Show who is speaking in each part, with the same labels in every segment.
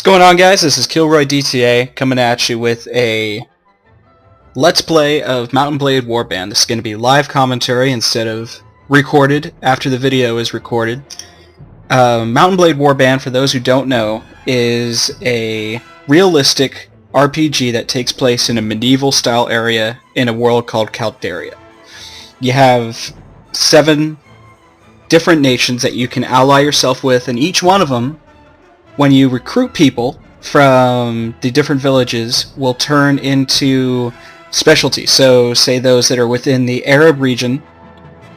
Speaker 1: Going on, guys? This is Kilroy DTA coming at you with a Let's Play of Mount and Blade Warband. This is going to be live commentary instead of recorded after the video is recorded. Mount and Blade Warband, for those who don't know, is a realistic RPG that takes place in a medieval-style area in a world called Caldaria. You have 7 different nations that you can ally yourself with, and each one of them, when you recruit people from the different villages, will turn into specialties. So say those that are within the Arab region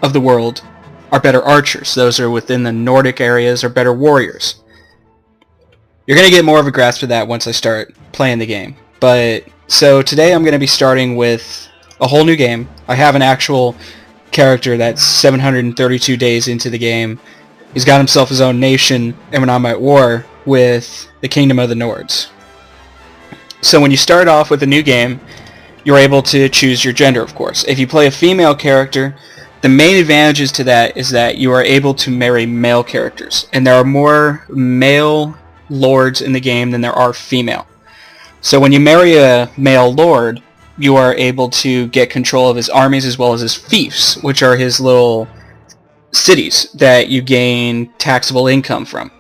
Speaker 1: of the world are better archers. Those who are within the Nordic areas are better warriors. You're going to get more of a grasp of that once I start playing the game. So today I'm going to be starting with a whole new game. I have an actual character that's 732 days into the game. He's got himself his own nation, and I'm at war with the Kingdom of the Nords. So when you start off with a new game, you're able to choose your gender, of course. If you play a female character, the main advantages to that is that you are able to marry male characters, and there are more male lords in the game than there are female. So when you marry a male lord, you are able to get control of his armies as well as his fiefs, which are his little cities that you gain taxable income from.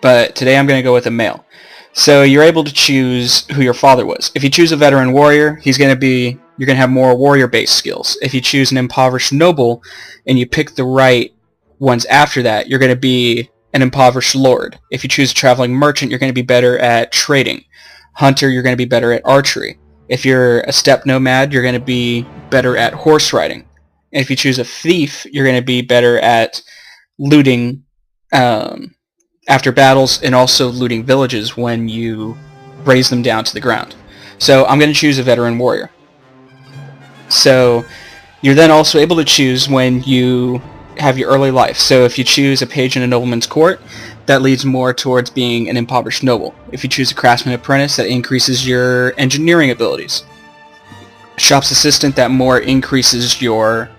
Speaker 1: But today I'm going to go with a male. So you're able to choose who your father was. If you choose a veteran warrior, you're going to have more warrior-based skills. If you choose an impoverished noble and you pick the right ones after that, you're going to be an impoverished lord. If you choose a traveling merchant, you're going to be better at trading. Hunter, you're going to be better at archery. If you're a steppe nomad, you're going to be better at horse riding. And if you choose a thief, you're going to be better at looting after battles, and also looting villages when you raze them down to the ground. So I'm going to choose a veteran warrior. So you're then also able to choose when you have your early life. So if you choose a page in a nobleman's court, that leads more towards being an impoverished noble. If you choose a craftsman apprentice, that increases your engineering abilities. Shop's assistant, that more increases your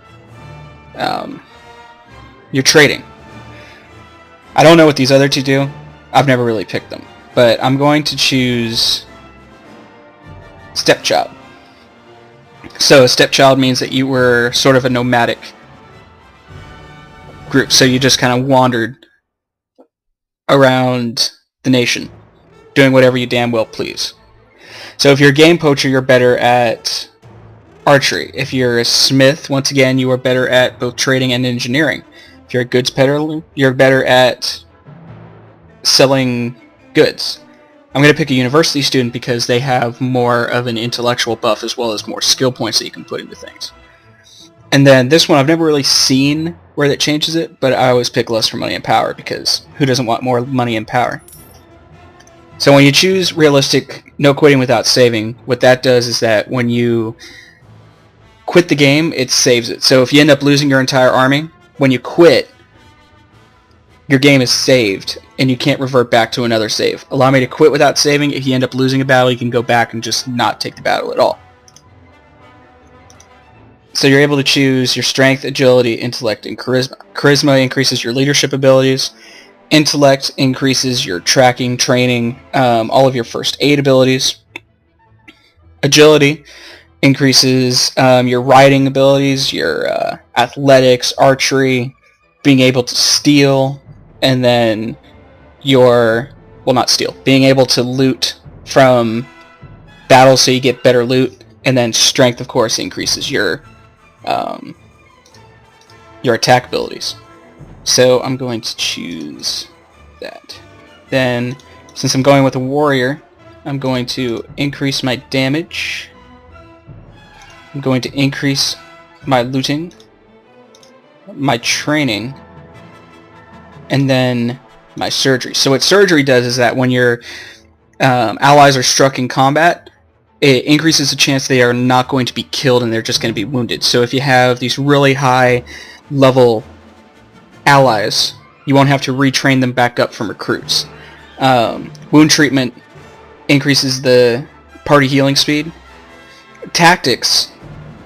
Speaker 1: trading. I don't know what these other two do. I've never really picked them. But I'm going to choose stepchild. So a stepchild means that you were sort of a nomadic group. So you just kind of wandered around the nation, doing whatever you damn well please. So if you're a game poacher, you're better at archery. If you're a smith, once again, you are better at both trading and engineering. If you're a goods peddler, you're better at selling goods. I'm going to pick a university student because they have more of an intellectual buff as well as more skill points that you can put into things. And then this one, I've never really seen where that changes it, but I always pick less for money and power because who doesn't want more money and power? So when you choose realistic, no quitting without saving, what that does is that when you quit the game, it saves it. So if you end up losing your entire army, when you quit, your game is saved, and you can't revert back to another save. Allow me to quit without saving. If you end up losing a battle, you can go back and just not take the battle at all. So you're able to choose your strength, agility, intellect, and charisma. Charisma increases your leadership abilities. Intellect increases your tracking, training, all of your first aid abilities. Agility increases your riding abilities, your athletics, archery, being able to steal, and then being able to loot from battles so you get better loot, and then strength, of course, increases your attack abilities. So I'm going to choose that. Then, since I'm going with a warrior, I'm going to increase my damage. I'm going to increase my looting, my training, and then my surgery. So what surgery does is that when your allies are struck in combat, it increases the chance they are not going to be killed and they're just going to be wounded. So if you have these really high level allies, you won't have to retrain them back up from recruits. Wound treatment increases the party healing speed. Tactics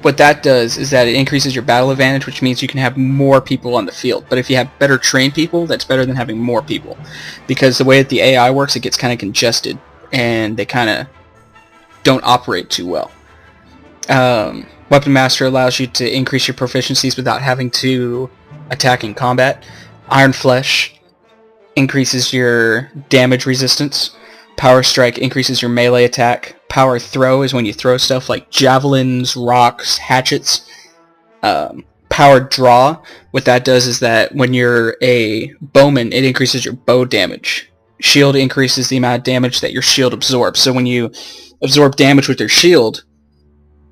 Speaker 1: what that does is that it increases your battle advantage, which means you can have more people on the field. But if you have better trained people, that's better than having more people. Because the way that the AI works, it gets kind of congested, and they kind of don't operate too well. Weapon Master allows you to increase your proficiencies without having to attack in combat. Iron Flesh increases your damage resistance. Power Strike increases your melee attack. Power Throw is when you throw stuff like javelins, rocks, hatchets. Power Draw, what that does is that when you're a bowman, it increases your bow damage. Shield increases the amount of damage that your shield absorbs. So when you absorb damage with your shield,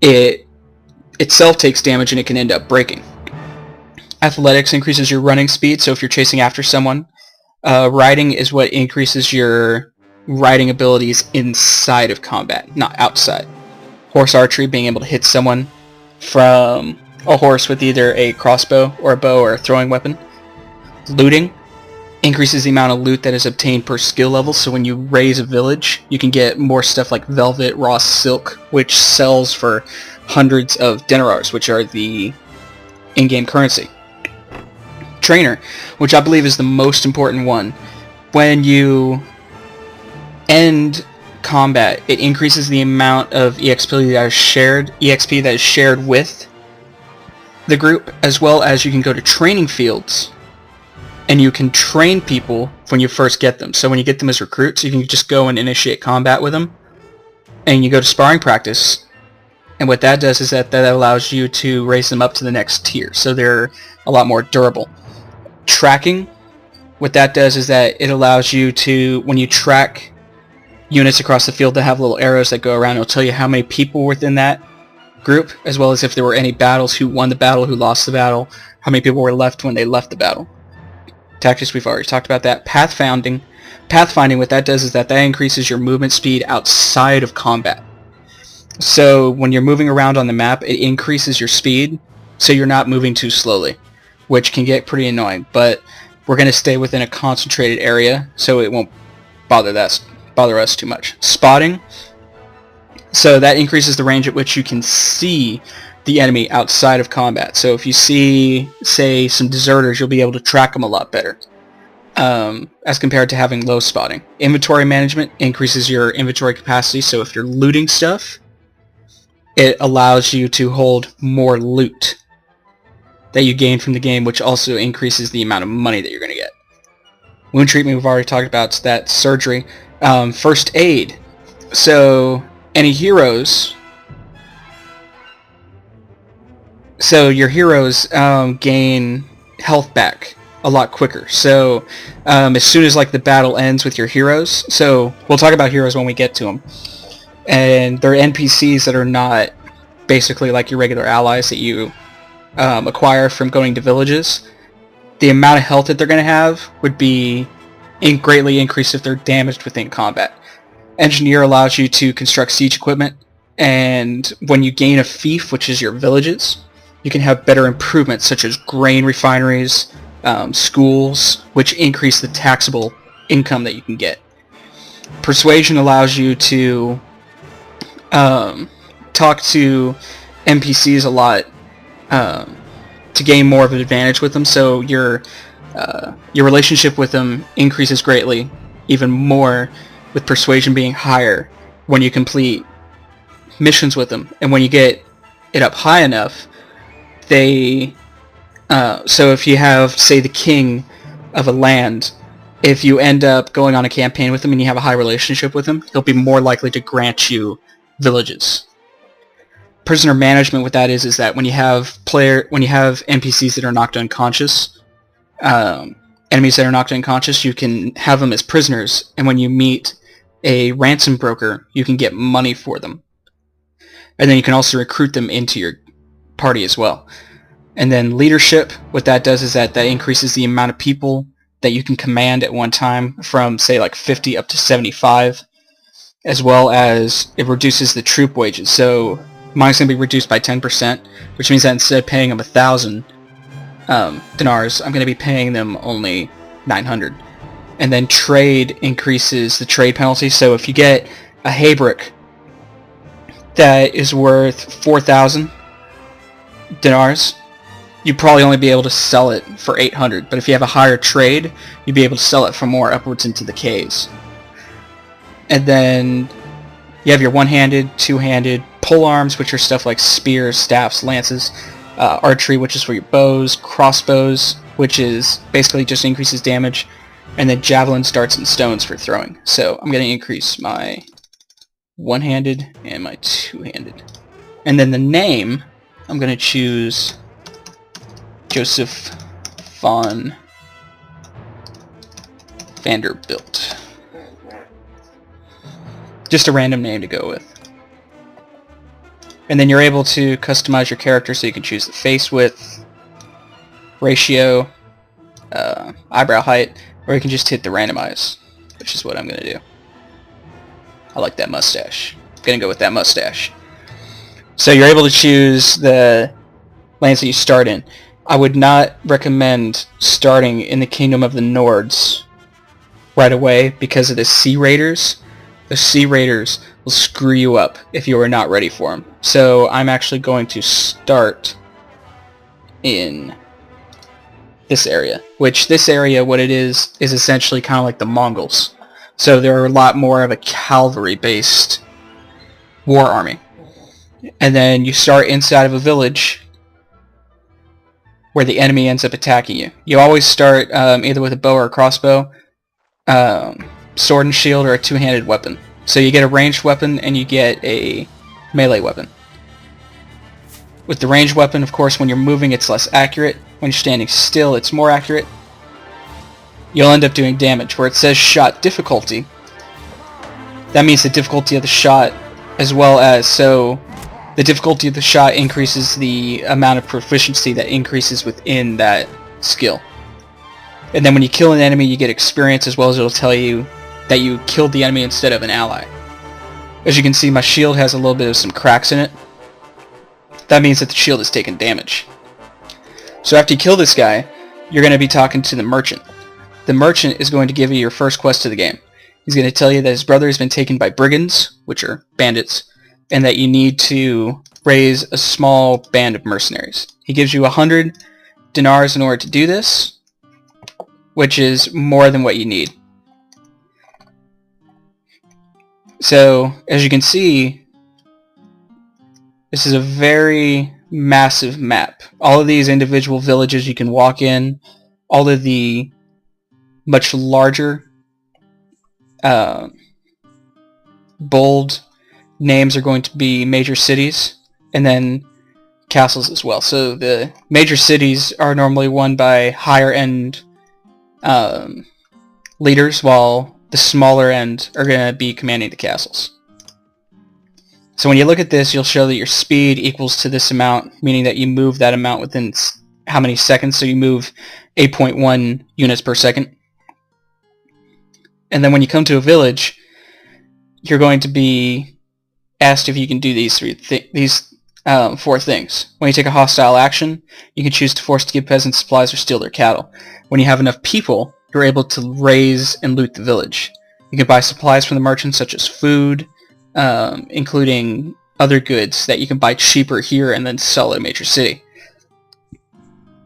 Speaker 1: it itself takes damage and it can end up breaking. Athletics increases your running speed, so if you're chasing after someone. Riding is what increases your riding abilities inside of combat, not outside. Horse archery, being able to hit someone from a horse with either a crossbow or a bow or a throwing weapon. Looting increases the amount of loot that is obtained per skill level, so when you raise a village, you can get more stuff like velvet, raw silk, which sells for hundreds of dinars, which are the in-game currency. Trainer, which I believe is the most important one. When you end combat, it increases the amount of EXP that is shared with the group, as well as you can go to training fields and you can train people when you first get them. So when you get them as recruits, you can just go and initiate combat with them, and you go to sparring practice, and what that does is that allows you to raise them up to the next tier, so they're a lot more durable. Tracking, what that does is that it allows you to, when you track units across the field that have little arrows that go around, it'll tell you how many people within that group, as well as if there were any battles, who won the battle, who lost the battle, how many people were left when they left the battle. Tactics, we've already talked about that. Pathfinding, what that does is that increases your movement speed outside of combat. So when you're moving around on the map, it increases your speed, so you're not moving too slowly, which can get pretty annoying, but we're going to stay within a concentrated area, so it won't bother us too much. Spotting, so that increases the range at which you can see the enemy outside of combat. So if you see, say, some deserters, you'll be able to track them a lot better, as compared to having low spotting. Inventory management increases your inventory capacity, so if you're looting stuff, it allows you to hold more loot that you gain from the game, which also increases the amount of money that you're going to get. Wound treatment, we've already talked about that. Surgery. First aid. So any heroes... So your heroes gain health back a lot quicker. So as soon as like the battle ends with your heroes, so we'll talk about heroes when we get to them, and they're NPCs that are not basically like your regular allies that you acquire from going to villages. The amount of health that they're going to have would be greatly increased if they're damaged within combat. Engineer allows you to construct siege equipment, and when you gain a fief, which is your villages, you can have better improvements such as grain refineries, schools, which increase the taxable income that you can get. Persuasion allows you to talk to NPCs a lot to gain more of an advantage with them, so your relationship with them increases greatly, even more with persuasion being higher when you complete missions with them. And when you get it up high enough, so if you have, say, the king of a land, if you end up going on a campaign with him and you have a high relationship with him, he'll be more likely to grant you villages. Prisoner management, what that is that when you have NPCs that are knocked unconscious, enemies that are knocked unconscious, you can have them as prisoners, and when you meet a ransom broker, you can get money for them. And then you can also recruit them into your party as well. And then leadership, what that does is that increases the amount of people that you can command at one time from, say, like 50 up to 75, as well as it reduces the troop wages. So mine's going to be reduced by 10%, which means that instead of paying them 1,000 dinars, I'm going to be paying them only 900. And then trade increases the trade penalty. So if you get a haybrick that is worth 4,000, dinars, you'd probably only be able to sell it for 800. But if you have a higher trade, you'd be able to sell it for more, upwards into the Ks. And then you have your one-handed, two-handed, pole arms, which are stuff like spears, staffs, lances, archery, which is for your bows, crossbows, which is basically just increases damage, and then javelins, darts, and stones for throwing. So I'm going to increase my one-handed and my two-handed. And then the name, I'm going to choose Joseph von Vanderbilt. Just a random name to go with. And then you're able to customize your character so you can choose the face width, ratio, eyebrow height, or you can just hit the randomize, which is what I'm going to do. I like that mustache. I'm going to go with that mustache. So you're able to choose the lands that you start in. I would not recommend starting in the Kingdom of the Nords right away because of the Sea Raiders. The Sea Raiders will screw you up if you are not ready for them. So I'm actually going to start in this area, which this area, what it is essentially kind of like the Mongols. So they're a lot more of a cavalry-based war army. And then you start inside of a village where the enemy ends up attacking you. You always start either with a bow or a crossbow, sword and shield, or a two-handed weapon. So you get a ranged weapon and you get a melee weapon. With the ranged weapon, of course, when you're moving it's less accurate. When you're standing still it's more accurate. You'll end up doing damage. Where it says shot difficulty, that means the difficulty of the shot as well as, so the difficulty of the shot increases the amount of proficiency that increases within that skill. And then when you kill an enemy you get experience, as well as it'll tell you that you killed the enemy instead of an ally. As you can see, my shield has a little bit of some cracks in it. That means that the shield is taking damage. So after you kill this guy, you're going to be talking to the merchant. The merchant is going to give you your first quest of the game. He's going to tell you that his brother has been taken by brigands, which are bandits, and that you need to raise a small band of mercenaries. He gives you 100 dinars in order to do this, which is more than what you need. So, as you can see, this is a very massive map. All of these individual villages you can walk in, all of the much larger, bold names are going to be major cities, and then castles as well. So the major cities are normally won by higher end leaders, while the smaller end are going to be commanding the castles. So when you look at this, you'll show that your speed equals to this amount, meaning that you move that amount within how many seconds. So you move 8.1 units per second. And then when you come to a village, you're going to be asked if you can do these four things. When you take a hostile action, you can choose to force to give peasants supplies or steal their cattle. When you have enough people, you're able to raise and loot the village. You can buy supplies from the merchants, such as food, including other goods that you can buy cheaper here and then sell at a major city.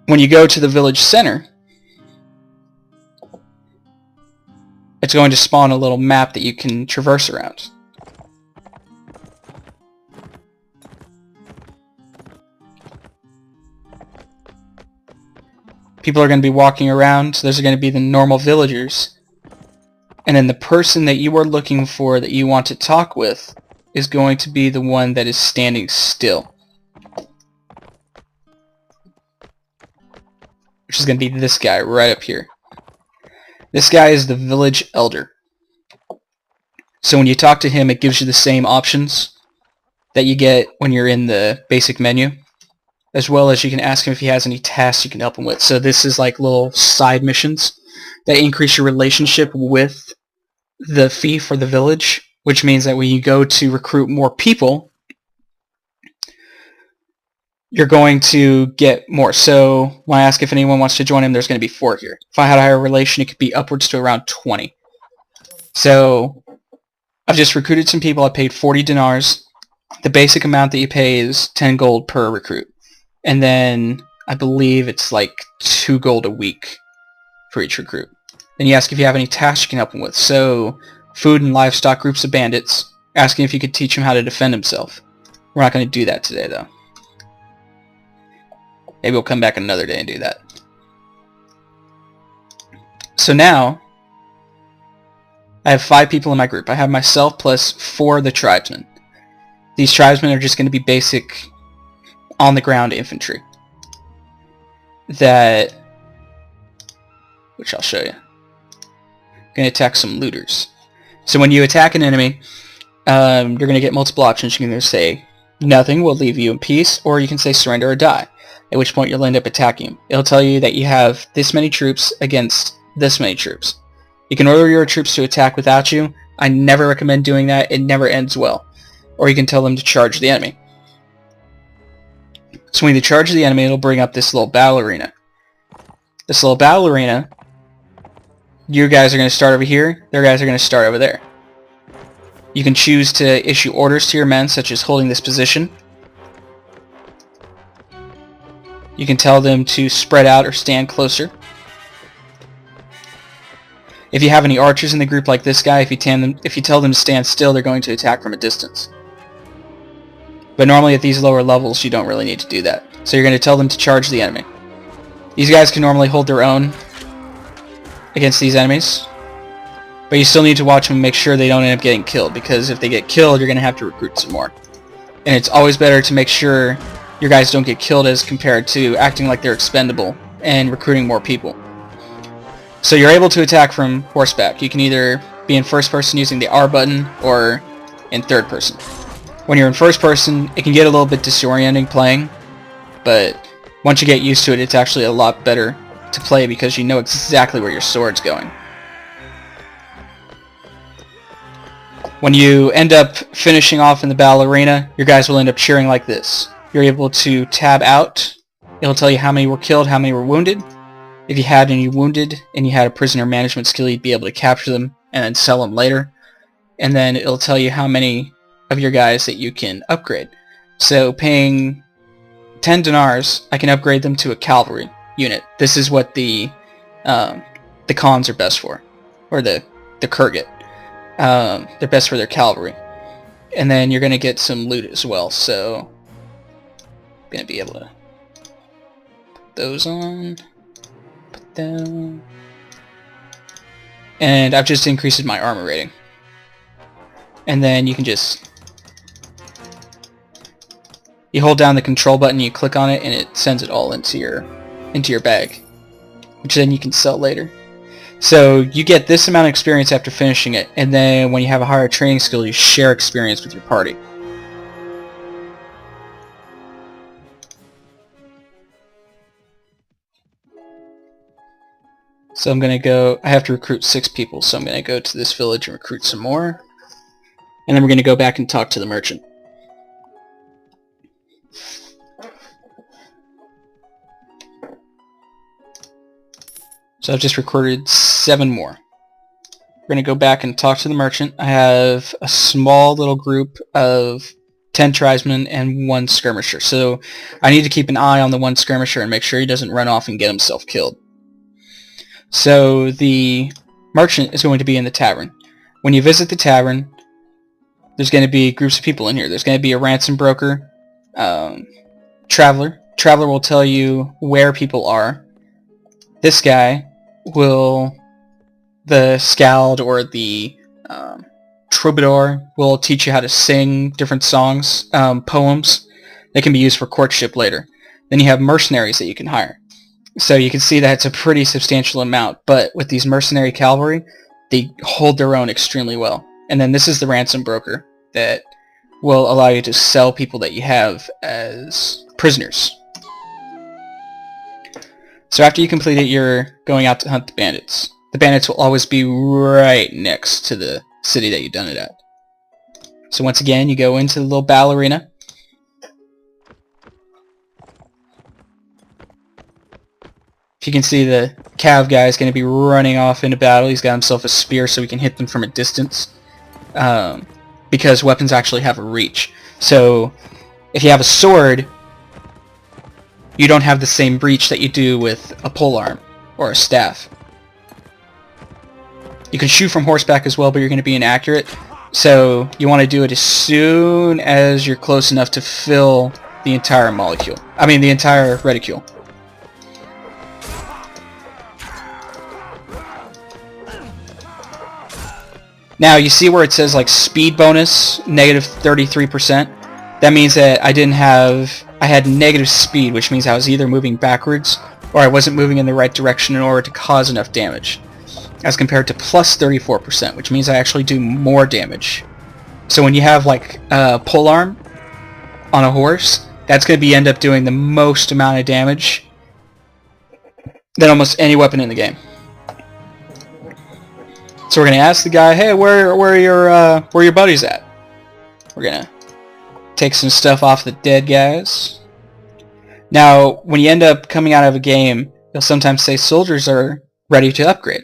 Speaker 1: When you go to the village center, it's going to spawn a little map that you can traverse around. People are going to be walking around, so those are going to be the normal villagers. And then the person that you are looking for, that you want to talk with, is going to be the one that is standing still. Which is going to be this guy right up here. This guy is the village elder. So when you talk to him, it gives you the same options that you get when you're in the basic menu, as well as you can ask him if he has any tasks you can help him with. So this is like little side missions that increase your relationship with the fee for the village, which means that when you go to recruit more people, you're going to get more. So when I ask if anyone wants to join him, there's going to be 4 here. If I had a higher relation, it could be upwards to around 20. So I've just recruited some people. I paid 40 dinars. The basic amount that you pay is 10 gold per recruit. And then I believe it's like 2 gold a week for each recruit. Then you ask if you have any tasks you can help them with. So, food and livestock groups of bandits, asking if you could teach him how to defend himself. We're not going to do that today, though. Maybe we'll come back another day and do that. So now, I have 5 people in my group. I have myself plus 4 of the tribesmen. These tribesmen are just going to be basic on-the-ground infantry. Which I'll show you. Going to attack some looters. So when you attack an enemy, you're going to get multiple options. You can either say, nothing will leave you in peace, or you can say surrender or die, at which point you'll end up attacking him. It'll tell you that you have this many troops against this many troops. You can order your troops to attack without you. I never recommend doing that. It never ends well. Or you can tell them to charge the enemy. So when you charge the enemy, it'll bring up this little battle arena. This little battle arena, your guys are going to start over here, their guys are going to start over there. You can choose to issue orders to your men, such as holding this position. You can tell them to spread out or stand closer. If you have any archers in the group like this guy, if you tell them to stand still, they're going to attack from a distance. But normally at these lower levels, you don't really need to do that. So you're going to tell them to charge the enemy. These guys can normally hold their own against these enemies, but you still need to watch them and make sure they don't end up getting killed, because if they get killed, you're going to have to recruit some more. And it's always better to make sure your guys don't get killed as compared to acting like they're expendable and recruiting more people. So you're able to attack from horseback. You can either be in first person using the R button or in third person. When you're in first person, it can get a little bit disorienting playing, but once you get used to it, it's actually a lot better to play because you know exactly where your sword's going. When you end up finishing off in the battle arena, your guys will end up cheering like this. You're able to tab out. It'll tell you how many were killed, how many were wounded. If you had any wounded and you had a prisoner management skill, you'd be able to capture them and then sell them later. And then it'll tell you how many of your guys that you can upgrade. So paying 10 dinars, I can upgrade them to a cavalry unit. This is what the Khans are best for, or the Kurgat. They're best for their cavalry. And then you're going to get some loot as well, so I'm going to be able to put those on, put them, and I've just increased my armor rating. And then you can just, you hold down the control button, you click on it, and it sends it all into your bag, which then you can sell later. So you get this amount of experience after finishing it, and then when you have a higher training skill, you share experience with your party. So I'm going to go, I have to recruit 6 people, so I'm going to go to this village and recruit some more. And then we're going to go back and talk to the merchant. So I've just recruited 7 more. We're going to go back and talk to the merchant. I have a small little group of 10 tribesmen and 1 skirmisher. So I need to keep an eye on the 1 skirmisher and make sure he doesn't run off and get himself killed. So the merchant is going to be in the tavern. When you visit the tavern, there's going to be groups of people in here. There's going to be a ransom broker, traveler. Traveler will tell you where people are. This guy will, the skald or the troubadour will teach you how to sing different songs, poems that can be used for courtship later. Then you have mercenaries that you can hire. So you can see that it's a pretty substantial amount, but with these mercenary cavalry, they hold their own extremely well. And then this is the ransom broker that will allow you to sell people that you have as prisoners. So after you complete it, you're going out to hunt the bandits. The bandits will always be right next to the city that you've done it at. So once again, you go into the little battle arena. If you can see, the cav guy is going to be running off into battle. He's got himself a spear so he can hit them from a distance. Because weapons actually have a reach. So if you have a sword, you don't have the same reach that you do with a polearm or a staff. You can shoot from horseback as well, but you're going to be inaccurate. So you want to do it as soon as you're close enough to fill the entire molecule. I mean the entire reticule. Now you see where it says like speed bonus, negative 33%. That means that I had negative speed, which means I was either moving backwards or I wasn't moving in the right direction in order to cause enough damage. As compared to plus 34%, which means I actually do more damage. So when you have like a polearm on a horse, that's going to end up doing the most amount of damage than almost any weapon in the game. So we're gonna ask the guy, hey, where are your buddies at? We're gonna take some stuff off the dead guys. Now, when you end up coming out of a game, you'll sometimes say soldiers are ready to upgrade,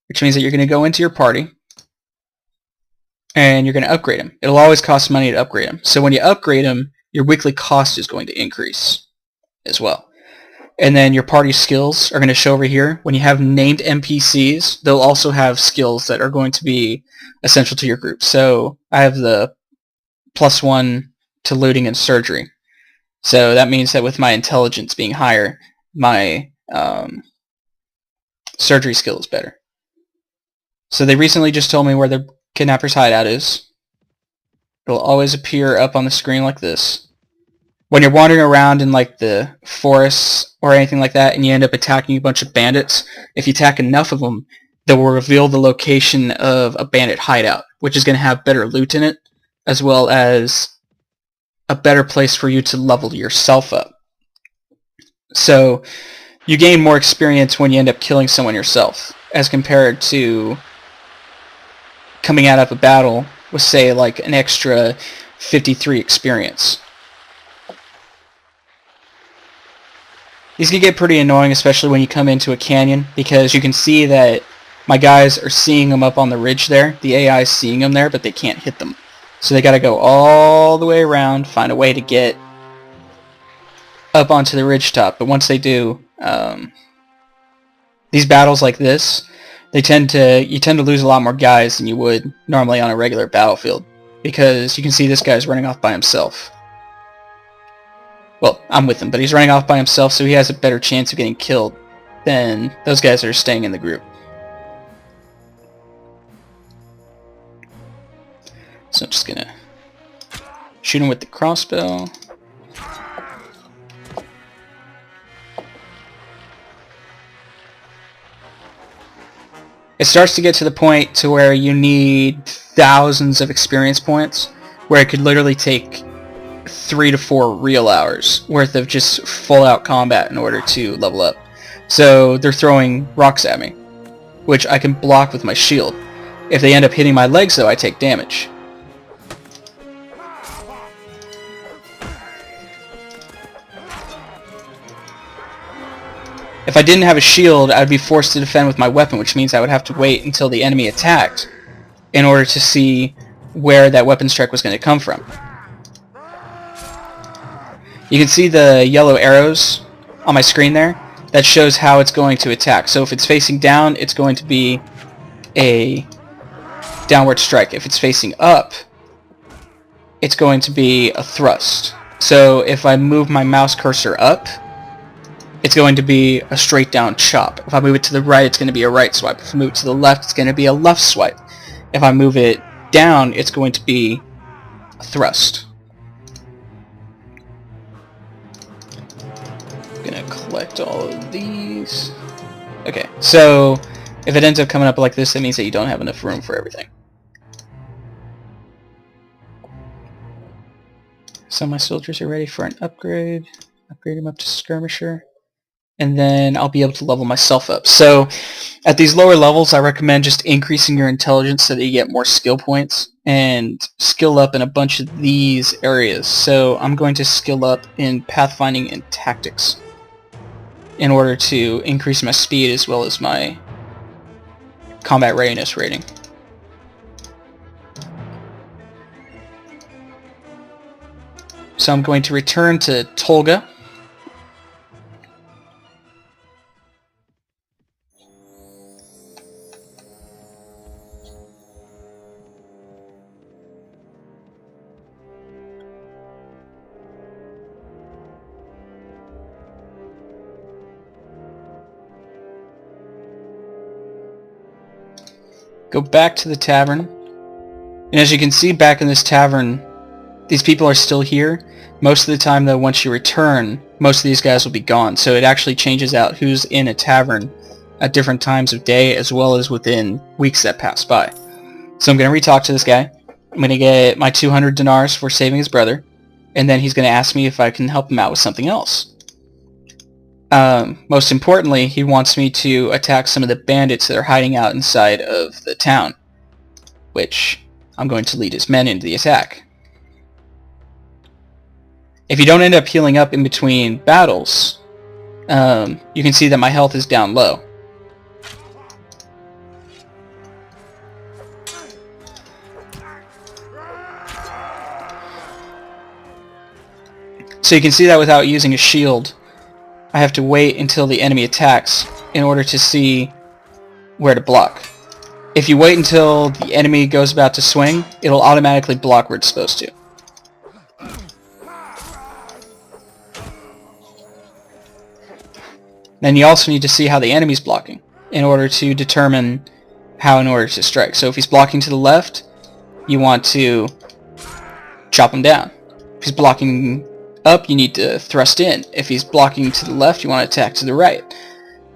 Speaker 1: which means that you're gonna go into your party and you're gonna upgrade them. It'll always cost money to upgrade them. So when you upgrade them, your weekly cost is going to increase as well. And then your party skills are going to show over here. When you have named NPCs, they'll also have skills that are going to be essential to your group. So I have the +1 to looting and surgery. So that means that with my intelligence being higher, my surgery skill is better. So they recently just told me where the kidnapper's hideout is. It'll always appear up on the screen like this. When you're wandering around in like the forests or anything like that and you end up attacking a bunch of bandits, if you attack enough of them, they will reveal the location of a bandit hideout, which is going to have better loot in it, as well as a better place for you to level yourself up. So you gain more experience when you end up killing someone yourself, as compared to coming out of a battle with, say, like an extra 53 experience. These can get pretty annoying, especially when you come into a canyon, because you can see that my guys are seeing them up on the ridge there. The AI is seeing them there, but they can't hit them. So they got to go all the way around, find a way to get up onto the ridge top. But once they do, these battles like this, you tend to lose a lot more guys than you would normally on a regular battlefield, because you can see this guy's running off by himself. Well, I'm with him, but he's running off by himself, so he has a better chance of getting killed than those guys that are staying in the group. So I'm just gonna shoot him with the crossbow. It starts to get to the point to where you need thousands of experience points, where it could literally take 3 to 4 real hours worth of just full-out combat in order to level up. So they're throwing rocks at me, which I can block with my shield. If they end up hitting my legs, though, I take damage. If I didn't have a shield, I would be forced to defend with my weapon, which means I would have to wait until the enemy attacked in order to see where that weapon strike was going to come from. You can see the yellow arrows on my screen there. That shows how it's going to attack. So if it's facing down, it's going to be a downward strike. If it's facing up, it's going to be a thrust. So if I move my mouse cursor up, it's going to be a straight down chop. If I move it to the right, it's going to be a right swipe. If I move it to the left, it's going to be a left swipe. If I move it down, it's going to be a thrust. I'm going to collect all of these. Okay, so if it ends up coming up like this, that means that you don't have enough room for everything. So my soldiers are ready for an upgrade. Upgrade them up to skirmisher. And then I'll be able to level myself up. So at these lower levels, I recommend just increasing your intelligence so that you get more skill points and skill up in a bunch of these areas. So I'm going to skill up in pathfinding and tactics in order to increase my speed as well as my combat readiness rating. So I'm going to return to Tolga. Go back to the tavern. And as you can see back in this tavern, these people are still here. Most of the time though, once you return, most of these guys will be gone. So it actually changes out who's in a tavern at different times of day, as well as within weeks that pass by. So I'm going to re-talk to this guy. I'm going to get my 200 dinars for saving his brother, and then he's going to ask me if I can help him out with something else. Most importantly, he wants me to attack some of the bandits that are hiding out inside of the town, which I'm going to lead his men into the attack. If you don't end up healing up in between battles, you can see that my health is down low. So you can see that without using a shield, I have to wait until the enemy attacks in order to see where to block. If you wait until the enemy goes about to swing, it'll automatically block where it's supposed to. Then you also need to see how the enemy's blocking in order to determine how in order to strike. So if he's blocking to the left, you want to chop him down. If he's blocking up, you need to thrust in. If he's blocking to the left, you want to attack to the right.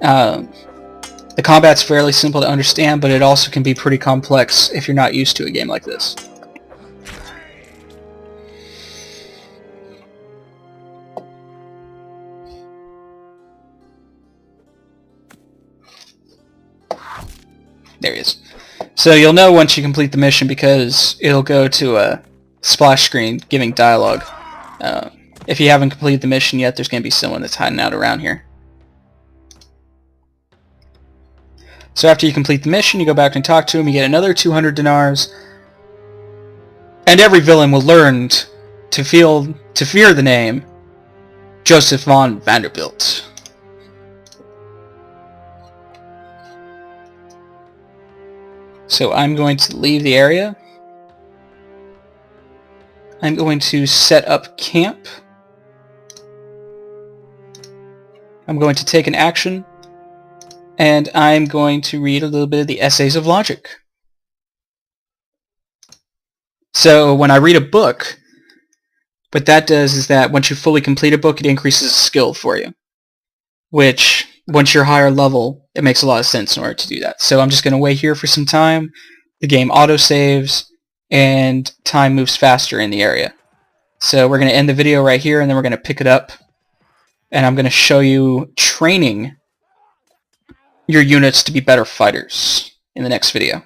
Speaker 1: The combat's fairly simple to understand, but it also can be pretty complex if you're not used to a game like this. There he is. So you'll know once you complete the mission because it'll go to a splash screen giving dialogue. If you haven't completed the mission yet, there's going to be someone that's hiding out around here. So after you complete the mission, you go back and talk to him, you get another 200 dinars, and every villain will learn to fear the name Joseph von Vanderbilt. So I'm going to leave the area. I'm going to set up camp. I'm going to take an action, and I'm going to read a little bit of the Essays of Logic. So when I read a book, what that does is that once you fully complete a book, it increases skill for you, which once you're higher level, it makes a lot of sense in order to do that. So I'm just going to wait here for some time. The game auto-saves, and time moves faster in the area. So we're going to end the video right here, and then we're going to pick it up, and I'm going to show you training your units to be better fighters in the next video.